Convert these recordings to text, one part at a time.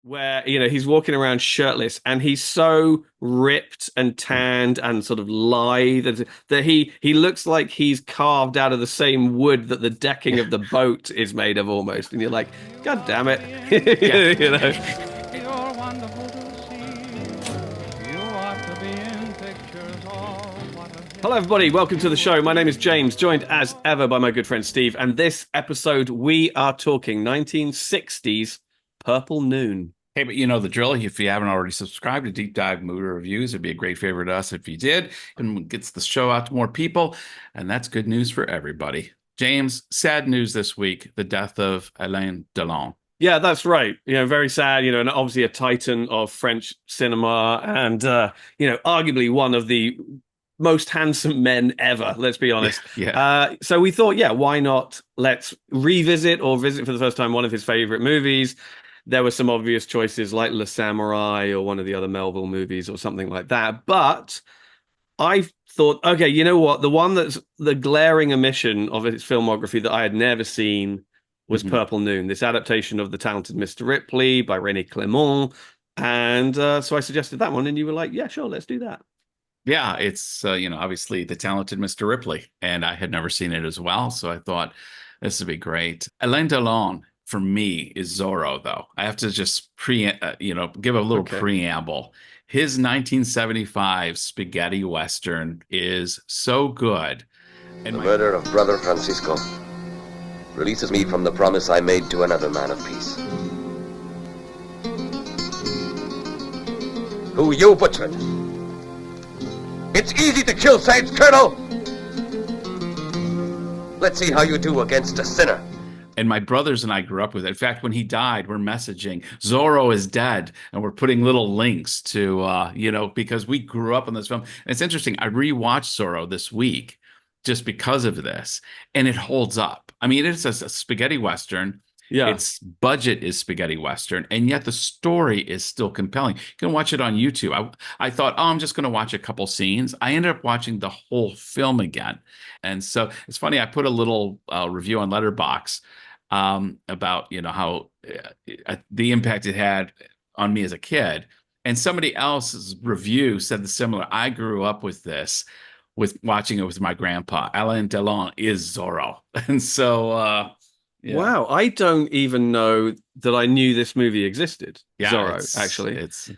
where he's walking around shirtless and he's so ripped and tanned and sort of lithe that he looks like he's carved out of the same wood that the decking of the boat is made of almost, and you're like, God damn it. Yeah. you know You're wonderful to see. You ought to be in pictures of what a Hello everybody, welcome to the show. My name is James, joined as ever by my good friend Steve, and this episode we are talking 1960s Purple Noon. Hey, but you know the drill. If you haven't already subscribed to Deep Dive Movie Reviews, it'd be a great favor to us if you did, and gets the show out to more people, and that's good news for everybody. James, sad news this week: the death of Alain Delon. Yeah, that's right. Very sad, and obviously a titan of French cinema and, arguably one of the most handsome men ever, let's be honest. Yeah. So we thought, why not? Let's revisit or visit for the first time one of his favorite movies. There were some obvious choices like Le Samurai or one of the other Melville movies or something like that. But I thought, okay, you know what? The one that's the glaring omission of its filmography that I had never seen was Purple Noon, this adaptation of The Talented Mr. Ripley by René Clément. And so I suggested that one, and you were like, yeah, sure, let's do that. Yeah, it's, obviously The Talented Mr. Ripley, and I had never seen it as well. So I thought this would be great. Alain Delon, for me, is Zorro, though. I have to just give a little preamble. His 1975 spaghetti western is so good. And the murder of brother Francisco releases me from the promise I made to another man of peace, who you butchered. It's easy to kill saints, Colonel. Let's see how you do against a sinner. And my brothers and I grew up with it. In fact, when he died, we're messaging Zorro is dead, and we're putting little links to, because we grew up on this film. And it's interesting. I rewatched Zorro this week just because of this, and it holds up. I mean, it's a spaghetti western. Yeah. Its budget is spaghetti western, and yet the story is still compelling. You can watch it on YouTube. I thought, I'm just going to watch a couple scenes. I ended up watching the whole film again. And so it's funny, I put a little review on Letterboxd about how the impact it had on me as a kid, and somebody else's review said the similar. I grew up with this, with watching it with my grandpa. Alain Delon is Zorro, and so yeah. Wow, I don't even know that I knew this movie existed. Yeah, Zorro, actually. It's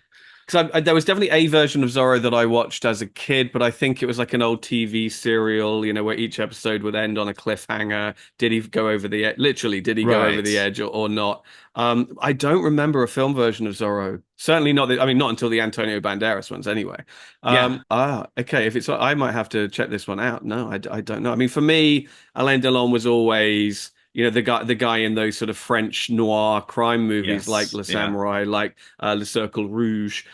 because there was definitely a version of Zorro that I watched as a kid, but I think it was like an old TV serial, where each episode would end on a cliffhanger. Did he go over the edge? Literally, did he go over the edge or not? I don't remember a film version of Zorro. Certainly not. Not until the Antonio Banderas ones, anyway. Okay. If it's, I might have to check this one out. No, I don't know. For me, Alain Delon was always, the guy in those sort of French noir crime movies, like Le Samurai, like Le Cercle Rouge,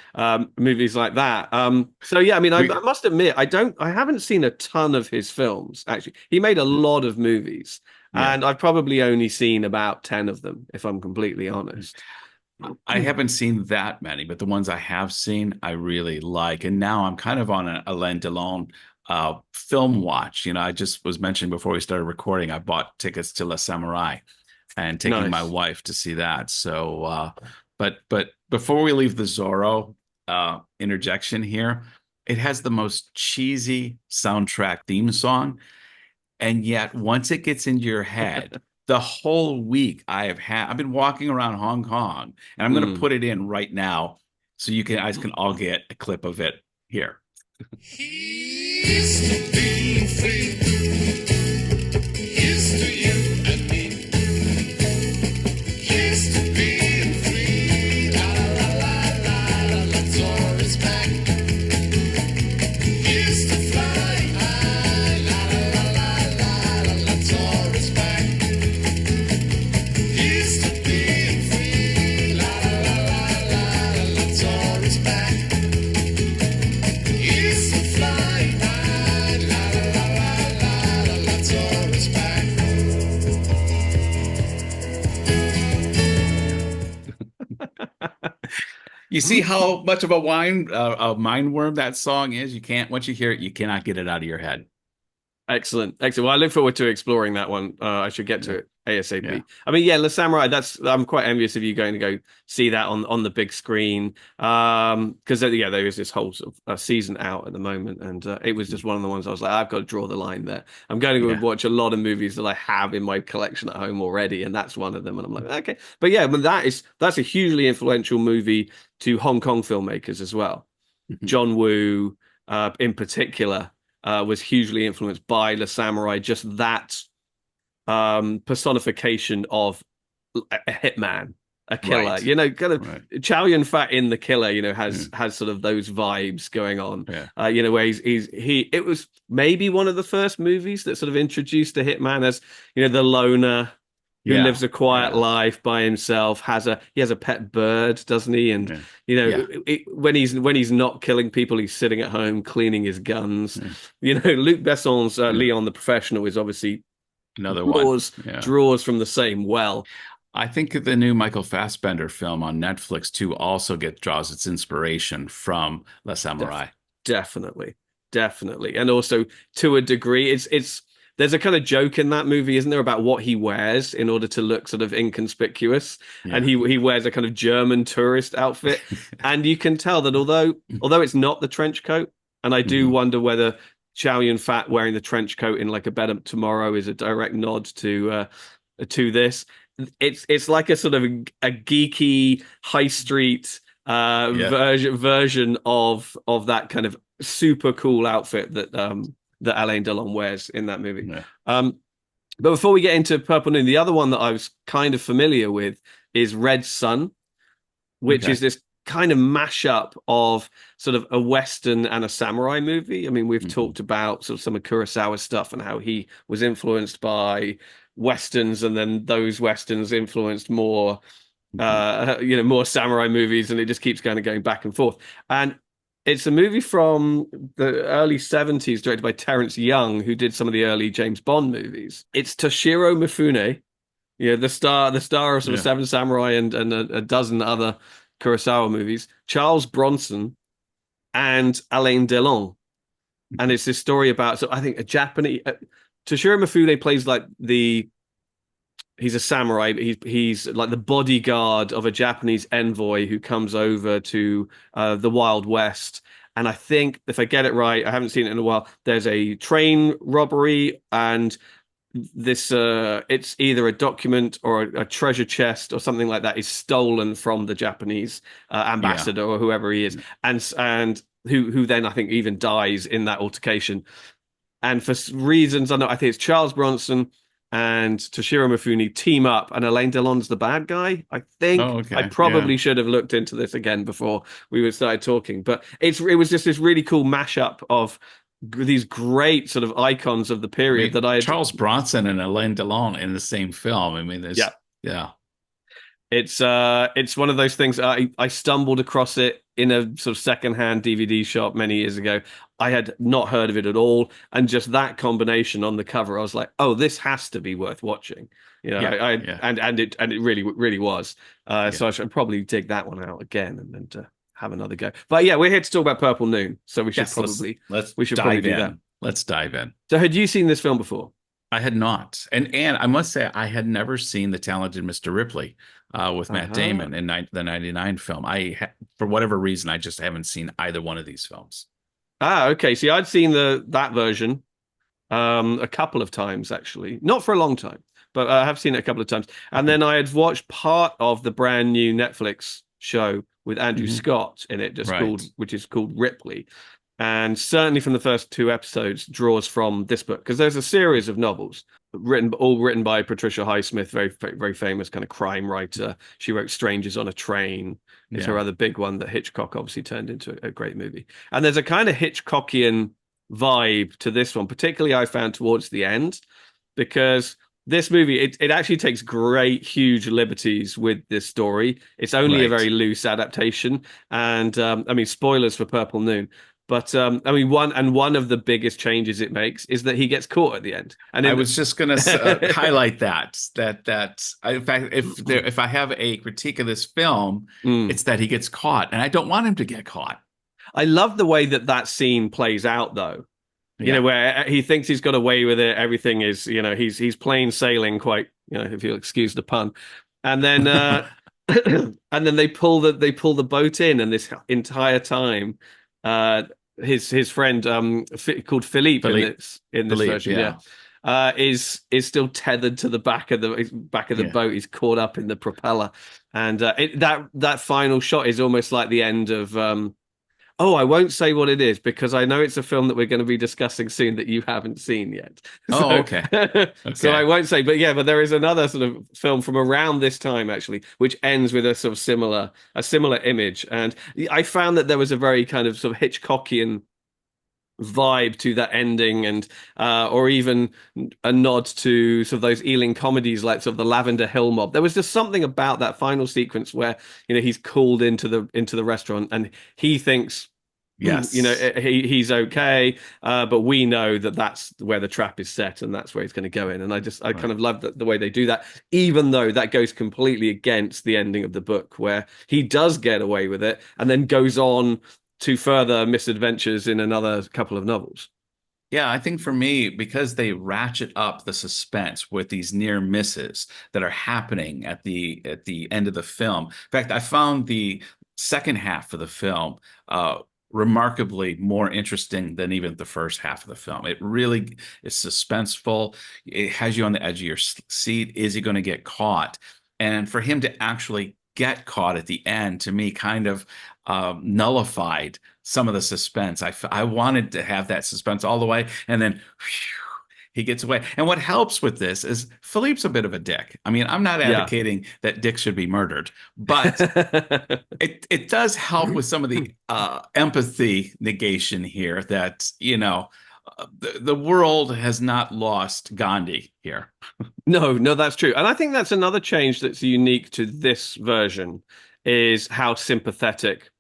movies like that. I must admit, I haven't seen a ton of his films, actually. He made a lot of movies, and I've probably only seen about 10 of them, if I'm completely honest. I haven't seen that many, but the ones I have seen, I really like. And now I'm kind of on an Alain Delon film watch. I just was mentioning before we started recording, I bought tickets to Le Samurai and taking my wife to see that. So but before we leave the Zorro interjection here, it has the most cheesy soundtrack theme song, and yet once it gets into your head, the whole week I've been walking around Hong Kong, and I'm going to put it in right now so you guys can all get a clip of it here. Here's to being free. Here's to you and me. Here's to being free. La la la la la, let's all is back. Here's to flying high. La la la la la, let's all is back. Here's to being free. La la la la la, let's all is back. Here's to flying high. La la la la la, let's all is back. You see how much of a mind worm that song is? Once you hear it, you cannot get it out of your head. Excellent. Well, I look forward to exploring that one. I should get to it ASAP. Yeah. I mean, yeah, Le Samurai. I'm quite envious of you going to go see that on the big screen. Because yeah, there is this whole sort of season out at the moment, and it was just one of the ones I was like, I've got to draw the line there. I'm going to go Yeah. watch a lot of movies that I have in my collection at home already, and that's one of them. And I'm like, okay, but yeah, but that's a hugely influential movie to Hong Kong filmmakers as well. Mhm. John Woo, in particular, was hugely influenced by Le Samurai. Just that personification of a hitman, a killer. Right. You know, kind of Right. Chow Yun Fat in The Killer. You know, has sort of those vibes going on. Yeah. You know, where it was maybe one of the first movies that sort of introduced a hitman as, you know, the loner who Yeah. lives a quiet Yeah. life by himself, he has a pet bird, doesn't he? And Yeah. you know, Yeah. when he's not killing people, he's sitting at home cleaning his guns. Yeah. You know, Luc Besson's Leon the Professional is obviously Another one. Yeah. draws from the same well. I think the new Michael Fassbender film on Netflix too also draws its inspiration from Le Samurai. Definitely, and also to a degree, it's there's a kind of joke in that movie, isn't there, about what he wears in order to look sort of inconspicuous, and he wears a kind of German tourist outfit, and you can tell that although it's not the trench coat, and I do wonder whether Chow Yun Fat wearing the trench coat in like A Better Tomorrow is a direct nod to this. It's like a sort of a geeky high street version of that kind of super cool outfit that Alain Delon wears in that movie. Yeah. But before we get into Purple Noon, the other one that I was kind of familiar with is Red Sun, which is this kind of mashup of sort of a Western and a samurai movie. I mean, we've talked about sort of some of Kurosawa's stuff and how he was influenced by Westerns, and then those Westerns influenced more, more samurai movies, and it just keeps kind of going back and forth. And it's a movie from the early 70s, directed by Terrence Young, who did some of the early James Bond movies. It's Toshiro Mifune, the star of sort of Seven Samurai and a dozen other Kurosawa movies, Charles Bronson, and Alain Delon. And it's this story about, so I think a Japanese Toshiro Mifune plays like he's a samurai, but he's like the bodyguard of a Japanese envoy who comes over to the Wild West. And I think, if I get it right, I haven't seen it in a while, there's a train robbery, and this it's either a document or a treasure chest or something like that is stolen from the Japanese ambassador or whoever he is, and who then I think even dies in that altercation. And for reasons I think it's Charles Bronson and Toshiro Mifune team up, and Alain Delon's the bad guy, I think. I probably should have looked into this again before we started talking, but it was just this really cool mashup of these great sort of icons of the period that I had. Charles Bronson and Alain Delon in the same film. I mean, there's It's one of those things. I stumbled across it in a sort of secondhand DVD shop many years ago. I had not heard of it at all, and just that combination on the cover, I was like, "Oh, this has to be worth watching." And it really was. So I should probably dig that one out again and have another go. But yeah, we're here to talk about Purple Noon, so we should probably dive do in. that. Let's dive in. So, had you seen this film before? I had not, and I must say I had never seen The Talented Mr. Ripley with Matt Damon in the '99 film. For whatever reason, I just haven't seen either one of these films. Okay. See, I'd seen that version a couple of times, actually, not for a long time, but I have seen it a couple of times. And then I had watched part of the brand new Netflix show with Andrew Scott in it, which is called Ripley. And certainly from the first two episodes draws from this book, because there's a series of novels all written by Patricia Highsmith, very, very famous kind of crime writer. She wrote Strangers on a Train. It's her other big one that Hitchcock obviously turned into a great movie. And there's a kind of Hitchcockian vibe to this one, particularly I found towards the end, because this movie, it actually takes great, huge liberties with this story. It's only a very loose adaptation. And I mean, spoilers for Purple Noon. But I mean, one of the biggest changes it makes is that he gets caught at the end. And I was just going to highlight that in fact, if I have a critique of this film, it's that he gets caught, and I don't want him to get caught. I love the way that scene plays out, though. You know, where he thinks he's got away with it. Everything is, he's plain sailing quite if you'll excuse the pun. And then and then they pull the boat in, and this entire time, his friend called Philippe in this Philippe, version, yeah. is still tethered to the back of the boat. He's caught up in the propeller, and that final shot is almost like the end of. Oh, I won't say what it is because I know it's a film that we're going to be discussing soon that you haven't seen yet. Oh, okay. So I Okay. won't say, but there is another sort of film from around this time actually, which ends with a sort of similar image, and I found that there was a very kind of sort of Hitchcockian vibe to that ending, and or even a nod to sort of those Ealing comedies like sort of the Lavender Hill Mob. There was just something about that final sequence where he's called into the restaurant and he thinks Yes. he's okay, but we know that that's where the trap is set and that's where he's going to go in. And I kind of love the way they do that, even though that goes completely against the ending of the book where he does get away with it and then goes on to further misadventures in another couple of novels. Yeah, I think for me, because they ratchet up the suspense with these near misses that are happening at the end of the film. In fact, I found the second half of the film remarkably more interesting than even the first half of the film. It really is suspenseful. It has you on the edge of your seat. Is he going to get caught? And for him to actually get caught at the end, to me, kind of nullified some of the suspense. I wanted to have that suspense all the way, and then he gets away. And what helps with this is Philippe's a bit of a dick. I mean, I'm not advocating that Dick should be murdered, but it does help with some of the empathy negation here that, the world has not lost Gandhi here. No, that's true. And I think that's another change that's unique to this version is how sympathetic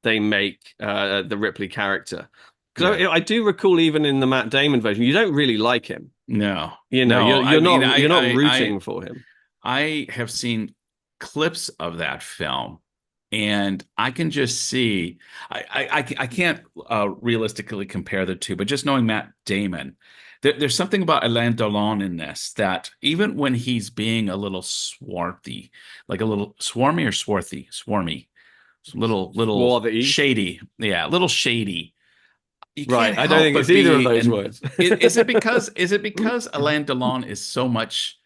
they make the Ripley character. Because I do recall even in the Matt Damon version, you don't really like him. No, you're not rooting for him. I have seen clips of that film, and I can just see. I can't realistically compare the two, but just knowing Matt Damon, there's something about Alain Delon in this that even when he's being a little swarthy, like a little swarmy or swarthy, little Swarthy. shady, yeah, a little shady. You Right. can't I don't help think but it's either of be- those and words. is it because Alain Delon is so much?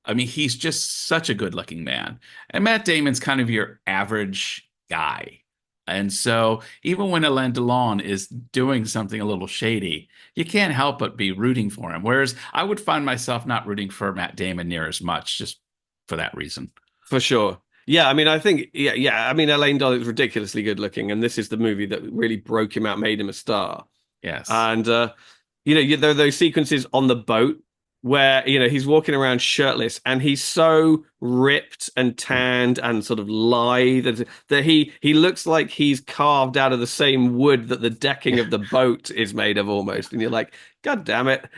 I mean, he's just such a good-looking man, and Matt Damon's kind of your average guy. And so, even when Alain Delon is doing something a little shady, you can't help but be rooting for him. Whereas I would find myself not rooting for Matt Damon near as much, just for that reason. For sure. Yeah, I mean, I think, yeah. I mean, Alain Delon is ridiculously good looking, and this is the movie that really broke him out, made him a star. Yes. And, there are those sequences on the boat where, he's walking around shirtless and he's so ripped and tanned and sort of lithe that he looks like he's carved out of the same wood that the decking of the boat is made of almost. And you're like, God damn it.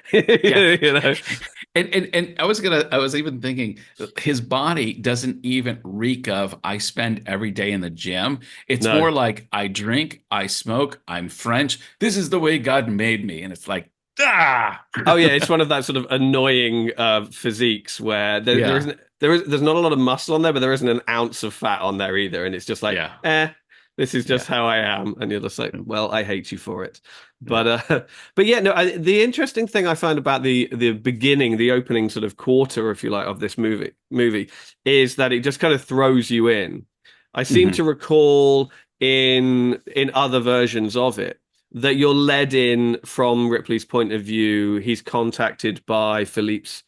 And I was even thinking his body doesn't even reek of I spend every day in the gym. It's more like I drink, I smoke, I'm French. This is the way God made me. And it's like, Oh yeah, it's one of that sort of annoying physiques where there's not a lot of muscle on there, but there isn't an ounce of fat on there either, and it's just like, this is just how I am, and you're just like, well, I hate you for it. But the interesting thing I find about the beginning, the opening sort of quarter, if you like, of this movie is that it just kind of throws you in. I seem to recall in other versions of it that you're led in from Ripley's point of view. He's contacted by Philippe's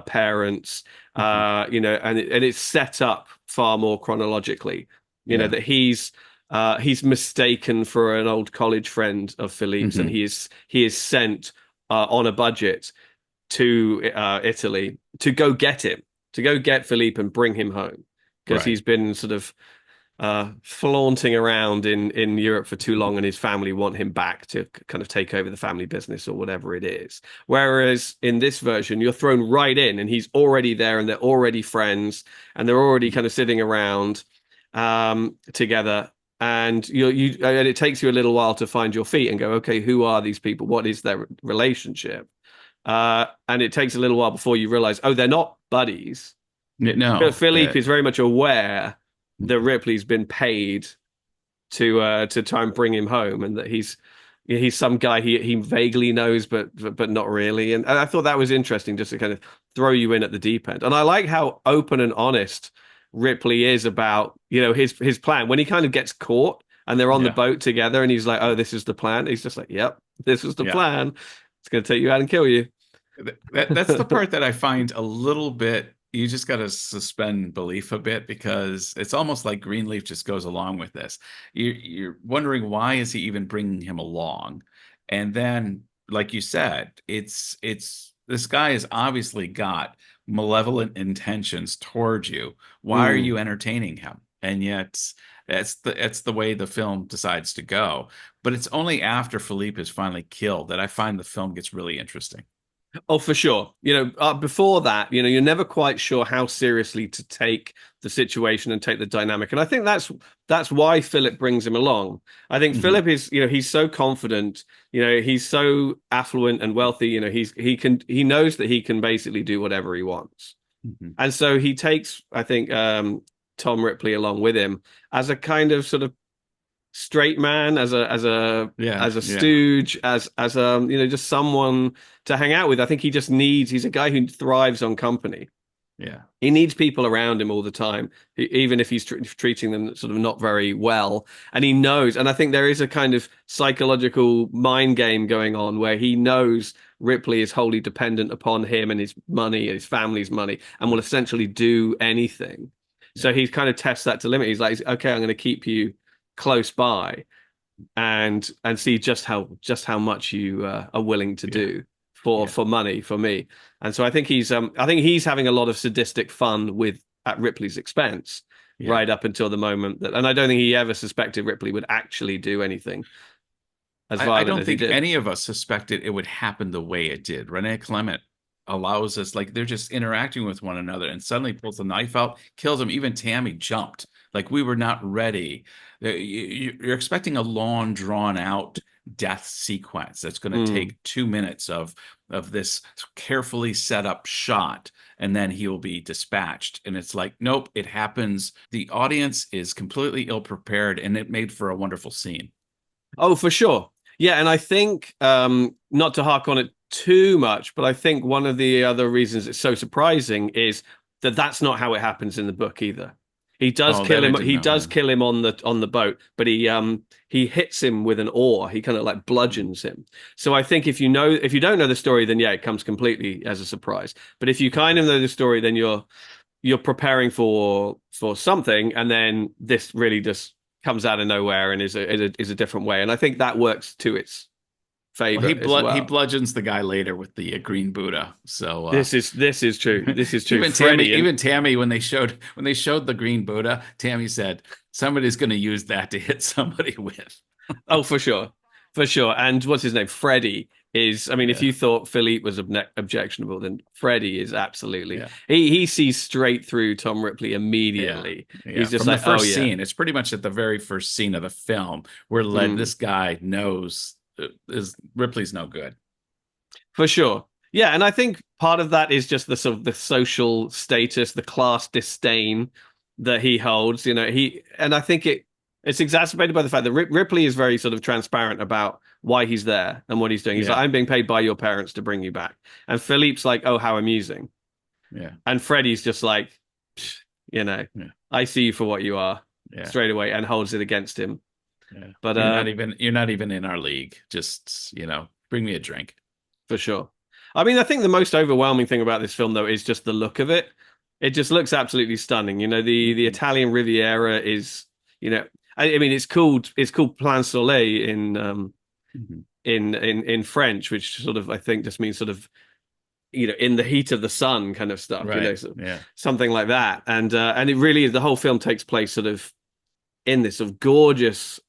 parents, and it's set up far more chronologically. That he's mistaken for an old college friend of Philippe's, and he is sent on a budget to Italy to go get him, to go get Philippe and bring him home because he's been sort of flaunting around in Europe for too long, and his family want him back to kind of take over the family business or whatever it is. Whereas in this version, you're thrown right in, and he's already there, and they're already friends, and they're already kind of sitting around together. And it takes you a little while to find your feet and go, okay, who are these people? What is their relationship? And it takes a little while before you realize, oh, they're not buddies. No, Philippe is very much aware that Ripley's been paid to try and bring him home, and that he's some guy he vaguely knows, but not really. And I thought that was interesting, just to kind of throw you in at the deep end. And I like how open and honest Ripley is about, his plan when he kind of gets caught and they're on the boat together, and he's like, "Oh, this is the plan." He's just like, "Yep, this is the plan. It's going to take you out and kill you." That's the part that I find a little bit. You just got to suspend belief a bit, because it's almost like Greenleaf just goes along with this. You're wondering, why is he even bringing him along? And then, like you said, it's this guy has obviously got malevolent intentions towards you. Why are you entertaining him? And yet, that's the way the film decides to go. But it's only after Philippe is finally killed that I find the film gets really interesting. Oh, for sure. Before that, you're never quite sure how seriously to take the situation and take the dynamic. And I think that's why Philip brings him along. I think Philip is, he's so confident, he's so affluent and wealthy, he knows that he can basically do whatever he wants. And so he takes, I think, Tom Ripley along with him as a kind of sort of straight man, as a stooge, as just someone to hang out with. I think he's a guy who thrives on company. Yeah, he needs people around him all the time, even if he's treating them sort of not very well. And he knows, and I think there is a kind of psychological mind game going on where he knows Ripley is wholly dependent upon him and his money, his family's money, and will essentially do anything. So he kind of tests that to limit. He's like, okay, I'm going to keep you close by and see just how much you are willing to do for money, for me. And so I think he's having a lot of sadistic fun at Ripley's expense, right up until the moment that, and I don't think he ever suspected Ripley would actually do anything as violent I don't as think he did. any of us suspected it would happen the way it did. Renee Clement allows us, like, they're just interacting with one another, and suddenly pulls the knife out, kills him. Even Tammy jumped. Like, we were not ready. You're expecting a long, drawn out death sequence that's going to take 2 minutes of this carefully set up shot, and then he will be dispatched. And it's like, nope, it happens. The audience is completely ill prepared, and it made for a wonderful scene. Oh, for sure. Yeah, and I think, not to hark on it too much, but I think one of the other reasons it's so surprising is that that's not how it happens in the book either. He does kill him. He does kill him on the boat, but he hits him with an oar. He kind of like bludgeons him. So I think if you don't know the story, then it comes completely as a surprise. But if you kind of know the story, then you're preparing for something, and then this really just comes out of nowhere and is a different way. And I think that works to its favor. He bludgeons the guy later with the green Buddha. So this is true. This is true. Even Tammy, when they showed the green Buddha, Tammy said somebody's going to use that to hit somebody with. Oh, for sure. And what's his name? Freddie is. I mean, if you thought Philippe was objectionable, then Freddie is absolutely. Yeah. He sees straight through Tom Ripley immediately. Yeah. He's just from like, the first scene. It's pretty much at the very first scene of the film where this guy knows Ripley's no good. For sure. Yeah, and I think part of that is just the sort of the social status, the class disdain that he holds. And I think it's exacerbated by the fact that Ripley is very sort of transparent about why he's there and what he's doing. He's like, I'm being paid by your parents to bring you back. And Philippe's like, oh, how amusing. Yeah. And Freddie's just like, I see you for what you are straight away, and holds it against him. Yeah. But you're not even in our league. Just, bring me a drink. For sure. I mean, I think the most overwhelming thing about this film, though, is just the look of it. It just looks absolutely stunning. The Italian Riviera is, I mean, it's called Plan Soleil in French, which sort of, I think, just means sort of, in the heat of the sun kind of stuff, right. Something like that. And it really is, the whole film takes place sort of in this sort of gorgeous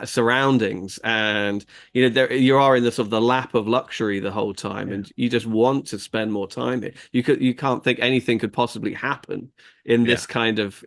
surroundings, and you are in the sort of the lap of luxury the whole time, and you just want to spend more time here. You can't think anything could possibly happen in this kind of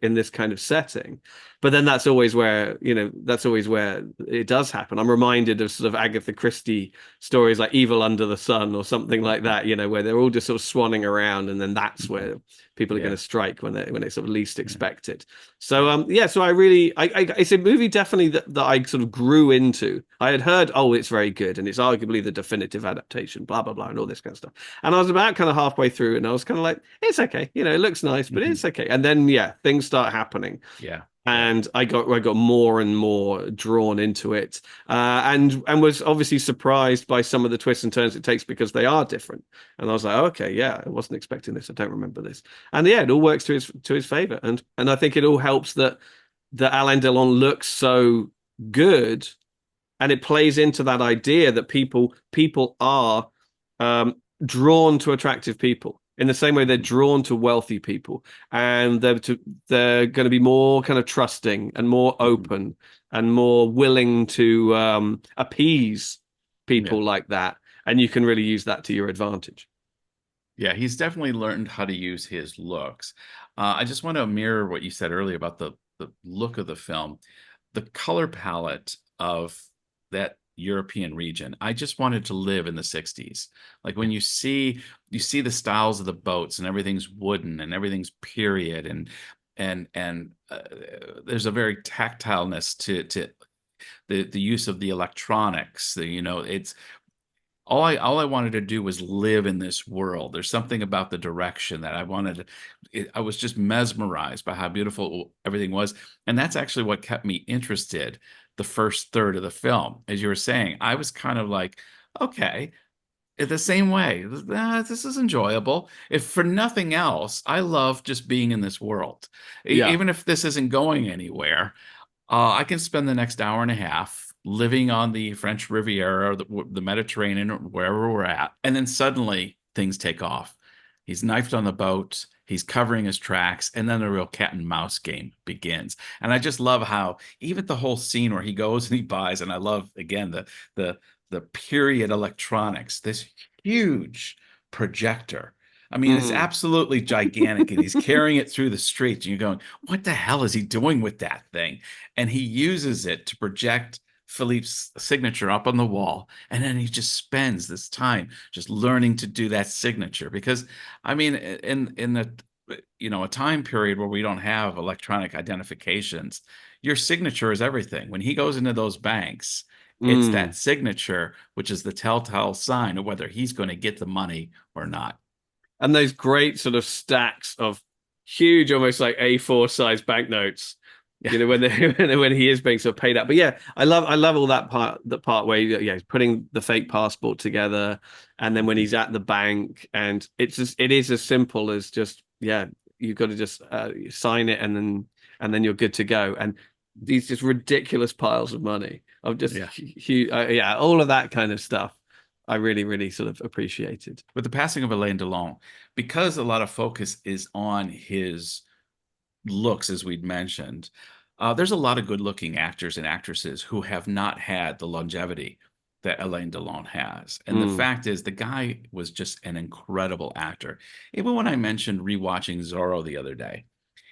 setting. but then that's always where, that's always where it does happen. I'm reminded of sort of Agatha Christie stories like Evil Under the Sun or something like that, where they're all just sort of swanning around, and then that's where people are going to strike when they sort of least expect it. So so it's a movie definitely that I sort of grew into. I had heard, oh, it's very good, and it's arguably the definitive adaptation, blah blah blah, and all this kind of stuff. And I was about kind of halfway through, and I was kind of like, it's okay, it looks nice, but it's okay. And then things start happening. Yeah. And I got more and more drawn into it, and was obviously surprised by some of the twists and turns it takes, because they are different. And I was like, oh, okay, yeah, I wasn't expecting this. I don't remember this. And it all works to his favor. And I think it all helps that Alain Delon looks so good, and it plays into that idea that people are drawn to attractive people. In the same way they're drawn to wealthy people, and they're going to be more kind of trusting and more open and more willing to appease people like that. And you can really use that to your advantage. Yeah, he's definitely learned how to use his looks. I just want to mirror what you said earlier about the look of the film, the color palette of that European region. I just wanted to live in the 60s. Like when you see the styles of the boats, and everything's wooden and everything's period, and there's a very tactileness to the use of the electronics. It's all I wanted to do was live in this world. There's something about the direction that I wanted. I was just mesmerized by how beautiful everything was, and that's actually what kept me interested the first third of the film. As you were saying, I was kind of like, okay, the same way, this is enjoyable. If for nothing else, I love just being in this world. Even if this isn't going anywhere, I can spend the next hour and a half living on the French Riviera or the Mediterranean, or wherever we're at. And then suddenly things take off. He's knifed on the boat. He's covering his tracks, and then the real cat and mouse game begins. And I just love how even the whole scene where he goes and he buys, and I love again the period electronics, this huge projector. I mean, it's absolutely gigantic, and he's carrying it through the streets, and you're going, what the hell is he doing with that thing? And he uses it to project Philippe's signature up on the wall, and then he just spends this time just learning to do that signature. Because I mean, in the a time period where we don't have electronic identifications, your signature is everything. When he goes into those banks, it's that signature which is the telltale sign of whether he's going to get the money or not. And those great sort of stacks of huge, almost like A4 size banknotes. When he is being sort of paid out. But I love all that part where he's putting the fake passport together, and then when he's at the bank, and it is as simple as just you've got to just sign it, and then you're good to go. And these just ridiculous piles of money of just huge, all of that kind of stuff I really, really sort of appreciated. With the passing of Alain Delon, because a lot of focus is on his looks, as we'd mentioned, there's a lot of good-looking actors and actresses who have not had the longevity that Alain Delon has. And the fact is, the guy was just an incredible actor. Even when I mentioned rewatching Zorro the other day,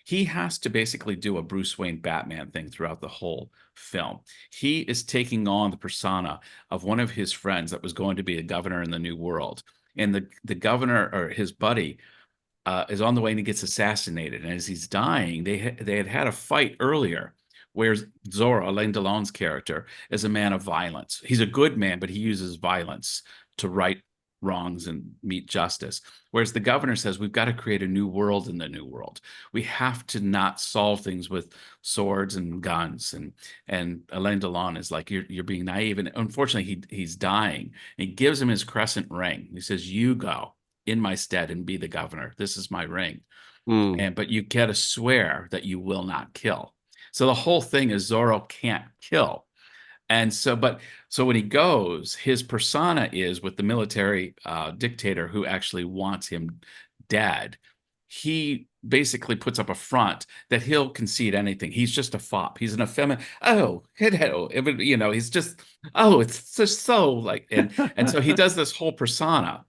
he has to basically do a Bruce Wayne Batman thing throughout the whole film. He is taking on the persona of one of his friends that was going to be a governor in the New World. And the governor, or his buddy, is on the way and he gets assassinated. And as he's dying, they had a fight earlier where Zorro, Alain Delon's character, is a man of violence. He's a good man, but he uses violence to right wrongs and meet justice. Whereas the governor says, we've got to create a new world in the new world. We have to not solve things with swords and guns. And Alain Delon is like, you're being naive. And unfortunately, he's dying. And he gives him his crescent ring. He says, you go in my stead and be the governor. This is my ring. But you got to swear that you will not kill. So the whole thing is Zorro can't kill. And so when he goes, his persona is with the military dictator who actually wants him dead. He basically puts up a front that he'll concede anything. He's just a fop. He's an effeminate. He's just, it's just so like, and so he does this whole persona.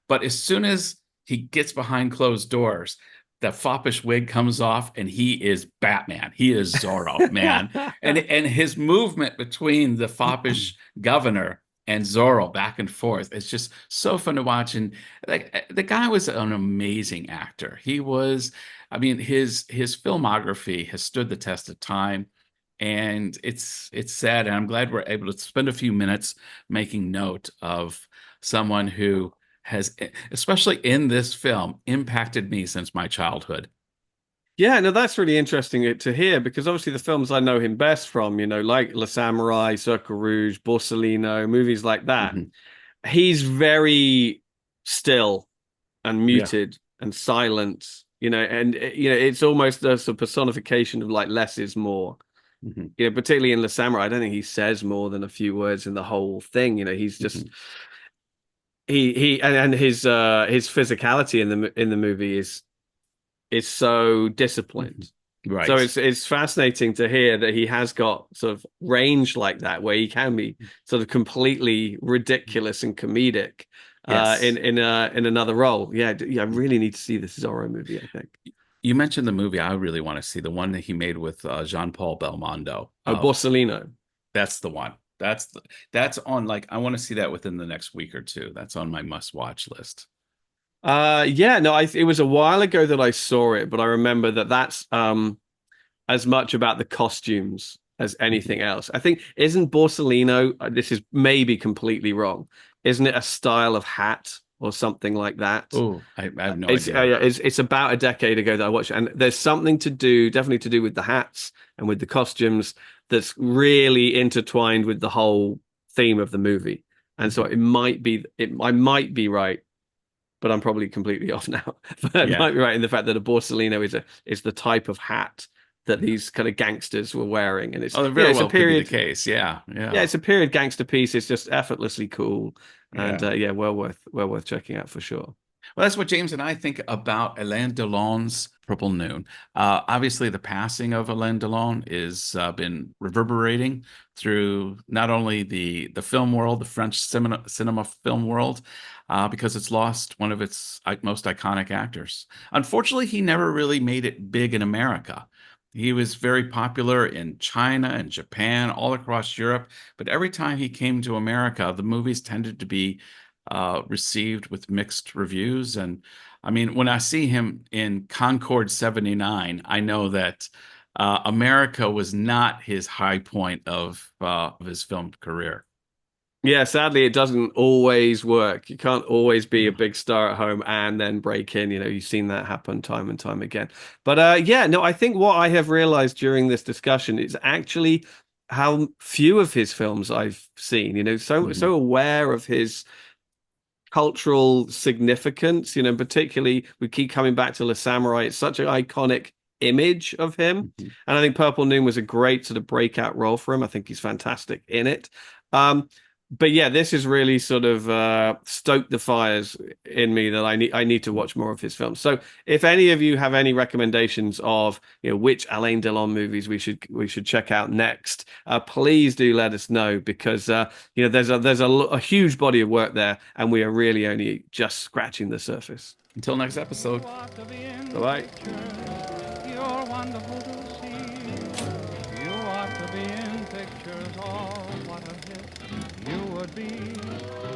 But as soon as he gets behind closed doors, the foppish wig comes off and he is Batman. He is Zorro, man. And his movement between the foppish governor and Zorro back and forth, it's just so fun to watch. And like the guy was an amazing actor. He was, I mean, his filmography has stood the test of time. And it's sad, and I'm glad we're able to spend a few minutes making note of someone who has, especially in this film, impacted me since my childhood. Yeah, no, that's really interesting to hear because obviously the films I know him best from, like Le Samurai, Circle Rouge, Borsellino, movies like that. Mhm. He's very still and Yeah. muted and silent, and it's almost a sort of personification of like less is more. Mhm. Particularly in Le Samurai, I don't think he says more than a few words in the whole thing. He's just Mhm. he and his physicality in the movie is so disciplined. So Right. it's fascinating to hear that he has got sort of range like that, where he can be sort of completely ridiculous and comedic Yes. in another role. Yeah, I really need to see this Zorro movie, I think. You mentioned the movie I really want to see, the one that he made with Jean-Paul Belmondo. Oh, Borsellino. That's the one. That's on, like, I want to see that within the next week or two. That's on my must-watch list. Yeah, no, it was a while ago that I saw it, but I remember that that's as much about the costumes as anything else. I think isn't Borsellino, this is maybe completely wrong, isn't it a style of hat or something like that? Oh, I have no It's idea. it's about a decade ago that I watched it, and there's something to do, definitely to do with the hats and with the costumes that's really intertwined with the whole theme of the movie. And so I might be right, but I'm probably completely off now. But it Yeah. might be right in the fact that a Borsellino is the type of hat that these kind of gangsters were wearing, and Oh, there it's very a well could be the period. case. Yeah. Yeah, Yeah. it's a period gangster piece. It's just effortlessly cool, and Yeah. yeah, well worth checking out for sure. Well, that's what James and I think about Alain Delon's Purple Noon. Obviously, the passing of Alain Delon is been reverberating through not only the film world, the French cinema film world, because it's lost one of its most iconic actors. Unfortunately, he never really made it big in America. He was very popular in China and Japan, all across Europe, but every time he came to America, the movies tended to be received with mixed reviews. And I mean, when I see him in Concord 79, I know that America was not his high point of his film career. Yeah, sadly, it doesn't always work. You can't always be a No. big star at home and then break in. You've seen that happen time and time again. But yeah, no, I think what I have realized during this discussion is actually how few of his films I've seen. So Mhm. aware of his cultural significance. Particularly we keep coming back to Le Samurai. It's such an iconic image of him, Mhm. and I think Purple Noon was a great sort of breakout role for him. I think he's fantastic in it. But yeah, this has really sort of stoked the fires in me that I need to watch more of his films. So if any of you have any recommendations of which Alain Delon movies we should check out next, please do let us know, because there's a huge body of work there, and we are really only just scratching the surface. Until next episode. You ought to be in the Bye-bye. pictures. You're wonderful to see. You ought to be in pictures. Oh, what a hit you would be.